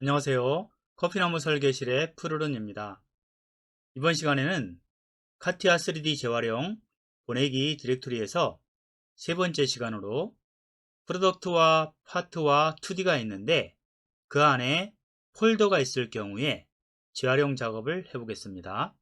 안녕하세요. 커피나무 설계실의 푸르른입니다. 이번 시간에는 카티아 3D 재활용 보내기 디렉토리에서 세 번째 시간으로 프로덕트와 파트와 2D가 있는데 그 안에 폴더가 있을 경우에 재활용 작업을 해보겠습니다.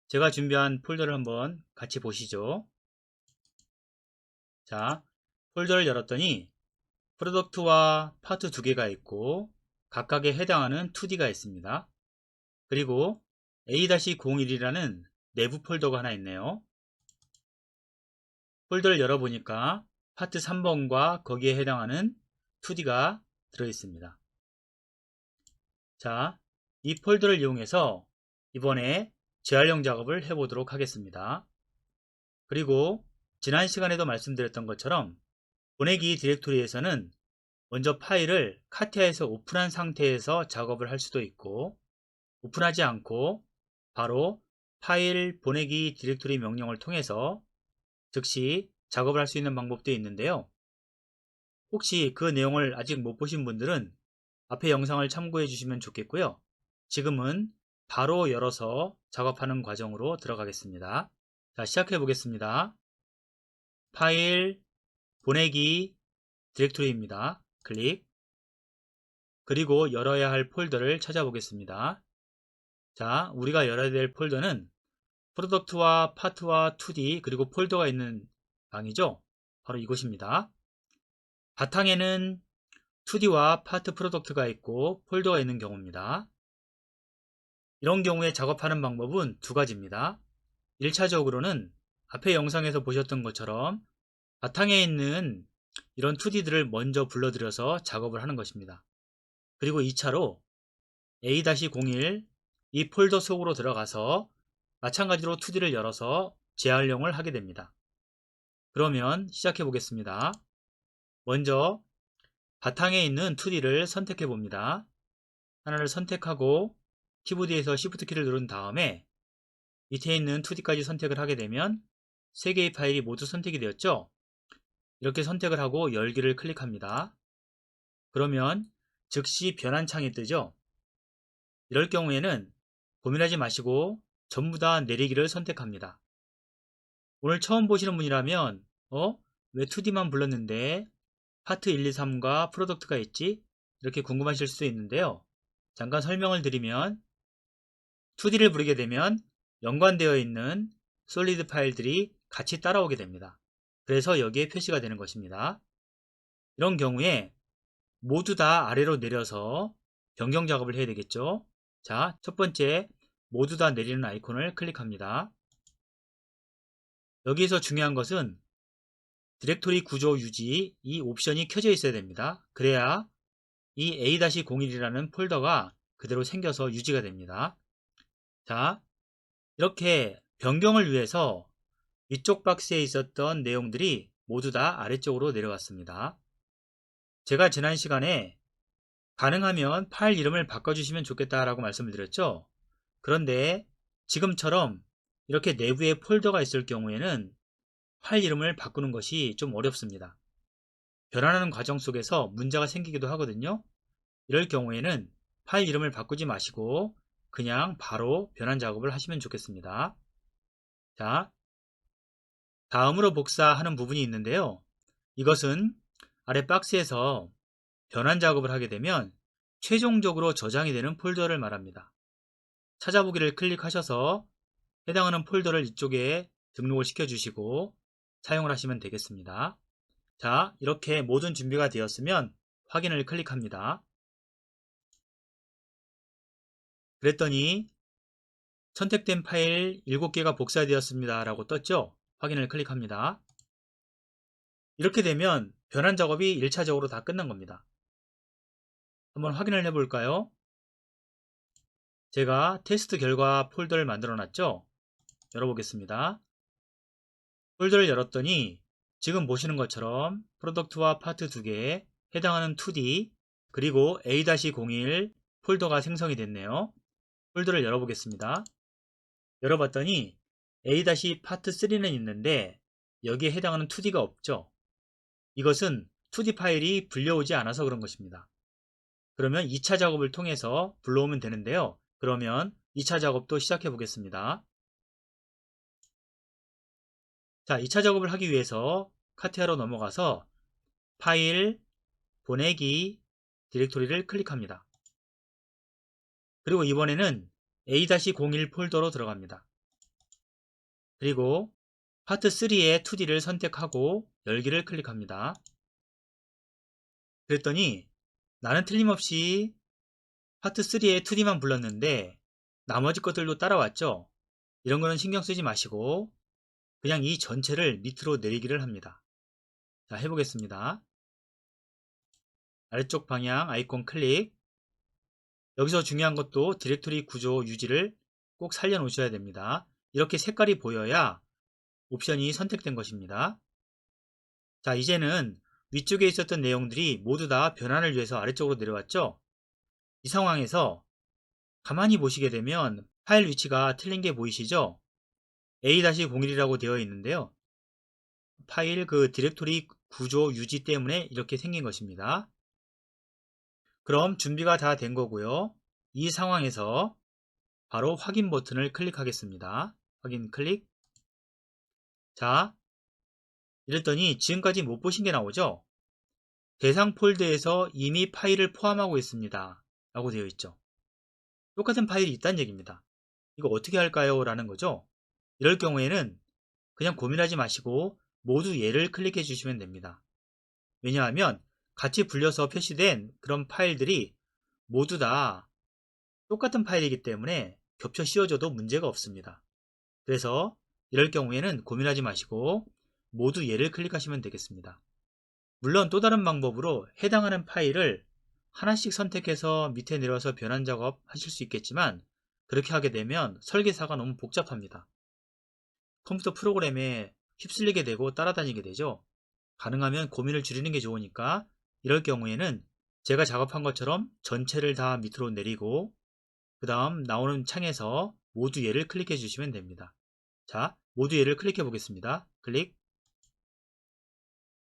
제가 준비한 폴더를 한번 같이 보시죠. 자, 폴더를 열었더니 프로덕트와 파트 두 개가 있고 각각에 해당하는 2D가 있습니다. 그리고 A-01이라는 내부 폴더가 하나 있네요. 폴더를 열어보니까 파트 3번과 거기에 해당하는 2D가 들어있습니다. 자, 이 폴더를 이용해서 이번에 재활용 작업을 해보도록 하겠습니다. 그리고 지난 시간에도 말씀드렸던 것처럼 보내기 디렉토리에서는 먼저 파일을 카티아에서 오픈한 상태에서 작업을 할 수도 있고 오픈하지 않고 바로 파일 보내기 디렉토리 명령을 통해서 즉시 작업을 할 수 있는 방법도 있는데요. 혹시 그 내용을 아직 못 보신 분들은 앞에 영상을 참고해 주시면 좋겠고요. 지금은 바로 열어서 작업하는 과정으로 들어가겠습니다. 자, 시작해 보겠습니다. 파일 보내기 디렉토리입니다. 클릭. 그리고 열어야 할 폴더를 찾아보겠습니다. 자, 우리가 열어야 될 폴더는 프로덕트와 파트와 2D 그리고 폴더가 있는 방이죠. 바로 이곳입니다. 바탕에는 2D와 파트 프로덕트가 있고 폴더가 있는 경우입니다. 이런 경우에 작업하는 방법은 두 가지입니다. 1차적으로는 앞에 영상에서 보셨던 것처럼 바탕에 있는 이런 2D들을 먼저 불러들여서 작업을 하는 것입니다. 그리고 2차로 A-01 이 폴더 속으로 들어가서 마찬가지로 2D를 열어서 재활용을 하게 됩니다. 그러면 시작해 보겠습니다. 먼저 바탕에 있는 2D를 선택해 봅니다. 하나를 선택하고 키보드에서 Shift 키를 누른 다음에 밑에 있는 2D까지 선택을 하게 되면 3개의 파일이 모두 선택이 되었죠. 이렇게 선택을 하고 열기를 클릭합니다. 그러면 즉시 변환 창이 뜨죠. 이럴 경우에는 고민하지 마시고 전부 다 내리기를 선택합니다. 오늘 처음 보시는 분이라면 왜 2D만 불렀는데 파트 1, 2, 3과 프로덕트가 있지? 이렇게 궁금하실 수도 있는데요. 잠깐 설명을 드리면 2D를 부르게 되면 연관되어 있는 솔리드 파일들이 같이 따라오게 됩니다. 그래서 여기에 표시가 되는 것입니다. 이런 경우에 모두 다 아래로 내려서 변경 작업을 해야 되겠죠. 자, 첫 번째 모두 다 내리는 아이콘을 클릭합니다. 여기에서 중요한 것은 디렉토리 구조 유지 이 옵션이 켜져 있어야 됩니다. 그래야 이 A-01이라는 폴더가 그대로 생겨서 유지가 됩니다. 자, 이렇게 변경을 위해서 위쪽 박스에 있었던 내용들이 모두 다 아래쪽으로 내려왔습니다. 제가 지난 시간에 가능하면 파일 이름을 바꿔주시면 좋겠다라고 말씀을 드렸죠. 그런데 지금처럼 이렇게 내부에 폴더가 있을 경우에는 파일 이름을 바꾸는 것이 좀 어렵습니다. 변환하는 과정 속에서 문제가 생기기도 하거든요. 이럴 경우에는 파일 이름을 바꾸지 마시고 그냥 바로 변환 작업을 하시면 좋겠습니다. 자, 다음으로 복사하는 부분이 있는데요. 이것은 아래 박스에서 변환 작업을 하게 되면 최종적으로 저장이 되는 폴더를 말합니다. 찾아보기를 클릭하셔서 해당하는 폴더를 이쪽에 등록을 시켜주시고 사용을 하시면 되겠습니다. 자, 이렇게 모든 준비가 되었으면 확인을 클릭합니다. 그랬더니 선택된 파일 7개가 복사되었습니다 라고 떴죠. 확인을 클릭합니다. 이렇게 되면 변환 작업이 1차적으로 다 끝난 겁니다. 한번 확인을 해 볼까요? 제가 테스트 결과 폴더를 만들어 놨죠. 열어보겠습니다. 폴더를 열었더니 지금 보시는 것처럼 프로덕트와 파트 2개에 해당하는 2D 그리고 A-01 폴더가 생성이 됐네요. 폴더를 열어보겠습니다. 열어봤더니 A-파트 3는 있는데 여기에 해당하는 2D가 없죠. 이것은 2D 파일이 불려오지 않아서 그런 것입니다. 그러면 2차 작업을 통해서 불러오면 되는데요. 그러면 2차 작업도 시작해 보겠습니다. 자, 2차 작업을 하기 위해서 카티아로 넘어가서 파일, 보내기, 디렉토리를 클릭합니다. 그리고 이번에는 A-01 폴더로 들어갑니다. 그리고 파트 3의 2D를 선택하고 열기를 클릭합니다. 그랬더니 나는 틀림없이 파트 3의 2D만 불렀는데 나머지 것들도 따라왔죠. 이런 거는 신경 쓰지 마시고 그냥 이 전체를 밑으로 내리기를 합니다. 자, 해보겠습니다. 아래쪽 방향 아이콘 클릭. 여기서 중요한 것도 디렉토리 구조 유지를 꼭 살려 놓으셔야 됩니다. 이렇게 색깔이 보여야 옵션이 선택된 것입니다. 자, 이제는 위쪽에 있었던 내용들이 모두 다 변환을 위해서 아래쪽으로 내려왔죠. 이 상황에서 가만히 보시게 되면 파일 위치가 틀린 게 보이시죠? A-01이라고 되어 있는데요. 파일 디렉토리 구조 유지 때문에 이렇게 생긴 것입니다. 그럼 준비가 다 된 거고요. 이 상황에서 바로 확인 버튼을 클릭하겠습니다. 확인 클릭. 자, 이랬더니 지금까지 못 보신 게 나오죠? 대상 폴더에서 이미 파일을 포함하고 있습니다. 라고 되어 있죠. 똑같은 파일이 있다는 얘기입니다. 이거 어떻게 할까요? 라는 거죠. 이럴 경우에는 그냥 고민하지 마시고 모두 얘를 클릭해 주시면 됩니다. 왜냐하면 같이 불려서 표시된 그런 파일들이 모두 다 똑같은 파일이기 때문에 겹쳐 씌워져도 문제가 없습니다. 그래서 이럴 경우에는 고민하지 마시고 모두 얘를 클릭하시면 되겠습니다. 물론 또 다른 방법으로 해당하는 파일을 하나씩 선택해서 밑에 내려와서 변환 작업 하실 수 있겠지만 그렇게 하게 되면 설계사가 너무 복잡합니다. 컴퓨터 프로그램에 휩쓸리게 되고 따라다니게 되죠. 가능하면 고민을 줄이는 게 좋으니까 이럴 경우에는 제가 작업한 것처럼 전체를 다 밑으로 내리고 그 다음 나오는 창에서 모두 얘를 클릭해 주시면 됩니다. 자, 모두 얘를 클릭해 보겠습니다. 클릭.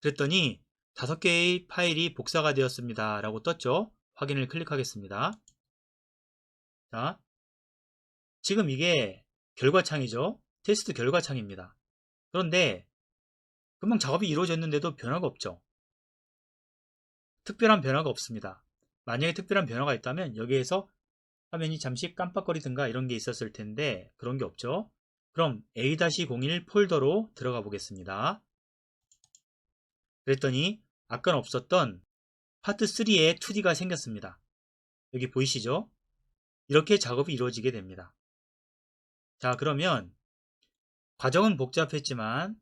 그랬더니 5개의 파일이 복사가 되었습니다 라고 떴죠. 확인을 클릭하겠습니다. 자, 지금 이게 결과창이죠. 테스트 결과창입니다. 그런데 금방 작업이 이루어졌는데도 변화가 없죠. 특별한 변화가 없습니다. 만약에 특별한 변화가 있다면 여기에서 화면이 잠시 깜빡거리든가 이런 게 있었을 텐데 그런 게 없죠. 그럼 A-01 폴더로 들어가 보겠습니다. 그랬더니 아까는 없었던 파트 3의 2D가 생겼습니다. 여기 보이시죠? 이렇게 작업이 이루어지게 됩니다. 자, 그러면 과정은 복잡했지만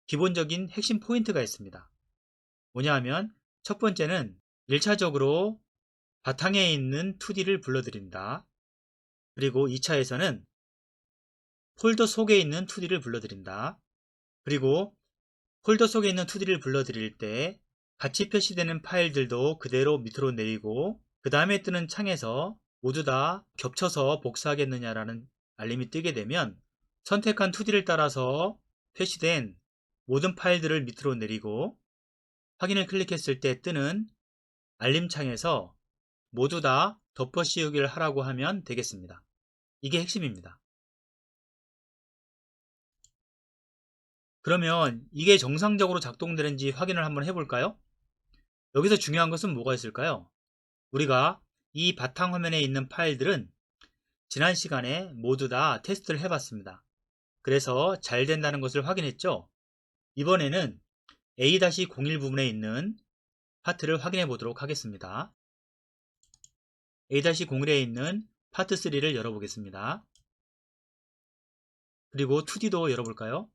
기본적인 핵심 포인트가 있습니다. 뭐냐 하면 첫 번째는 1차적으로 바탕에 있는 2D를 불러드린다. 그리고 2차에서는 폴더 속에 있는 2D를 불러드린다. 그리고 폴더 속에 있는 2D를 불러드릴 때 같이 표시되는 파일들도 그대로 밑으로 내리고 그 다음에 뜨는 창에서 모두 다 겹쳐서 복사하겠느냐라는 알림이 뜨게 되면 선택한 2D를 따라서 표시된 모든 파일들을 밑으로 내리고 확인을 클릭했을 때 뜨는 알림창에서 모두 다 덮어 씌우기를 하라고 하면 되겠습니다. 이게 핵심입니다. 그러면 이게 정상적으로 작동되는지 확인을 한번 해볼까요? 여기서 중요한 것은 뭐가 있을까요? 우리가 이 바탕화면에 있는 파일들은 지난 시간에 모두 다 테스트를 해봤습니다. 그래서 잘 된다는 것을 확인했죠? 이번에는 A-01 부분에 있는 파트를 확인해 보도록 하겠습니다. A-01에 있는 파트 3를 열어보겠습니다. 그리고 2D도 열어볼까요?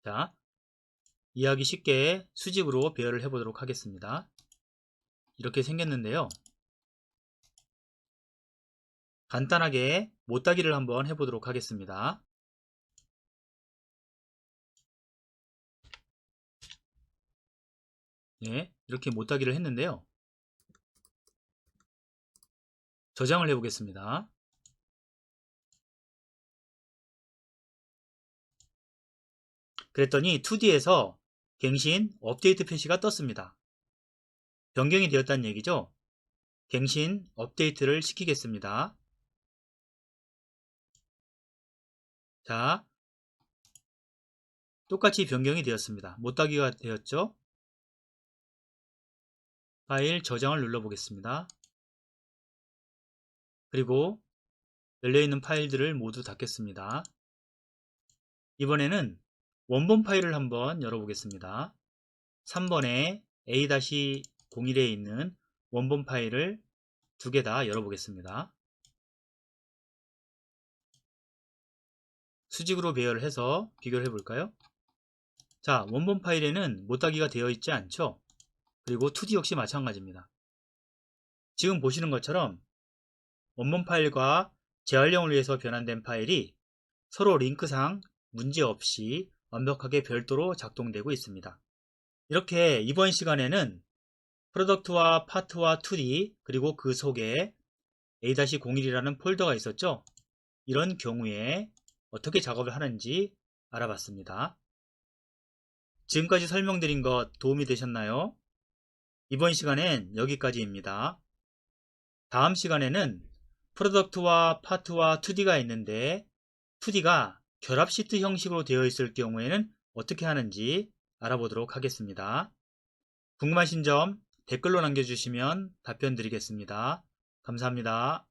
자, 이해하기 쉽게 수직으로 배열을 해보도록 하겠습니다. 이렇게 생겼는데요. 간단하게 못따기를 한번 해보도록 하겠습니다. 네, 이렇게 못따기를 했는데요. 저장을 해보겠습니다. 그랬더니 2D에서 갱신 업데이트 표시가 떴습니다. 변경이 되었다는 얘기죠. 갱신, 업데이트를 시키겠습니다. 자, 똑같이 변경이 되었습니다. 못따기가 되었죠. 파일 저장을 눌러보겠습니다. 그리고 열려있는 파일들을 모두 닫겠습니다. 이번에는 원본 파일을 한번 열어보겠습니다. 3번에 A-01에 있는 원본 파일을 두 개 다 열어보겠습니다. 수직으로 배열을 해서 비교를 해볼까요? 자, 원본 파일에는 못따기가 되어 있지 않죠? 그리고 2D 역시 마찬가지입니다. 지금 보시는 것처럼 원본 파일과 재활용을 위해서 변환된 파일이 서로 링크상 문제없이 완벽하게 별도로 작동되고 있습니다. 이렇게 이번 시간에는 프로덕트와 파트와 2D 그리고 그 속에 A-01이라는 폴더가 있었죠. 이런 경우에 어떻게 작업을 하는지 알아봤습니다. 지금까지 설명드린 것 도움이 되셨나요? 이번 시간엔 여기까지입니다. 다음 시간에는 프로덕트와 파트와 2D가 있는데 2D가 결합 시트 형식으로 되어 있을 경우에는 어떻게 하는지 알아보도록 하겠습니다. 궁금하신 점 댓글로 남겨주시면 답변 드리겠습니다. 감사합니다.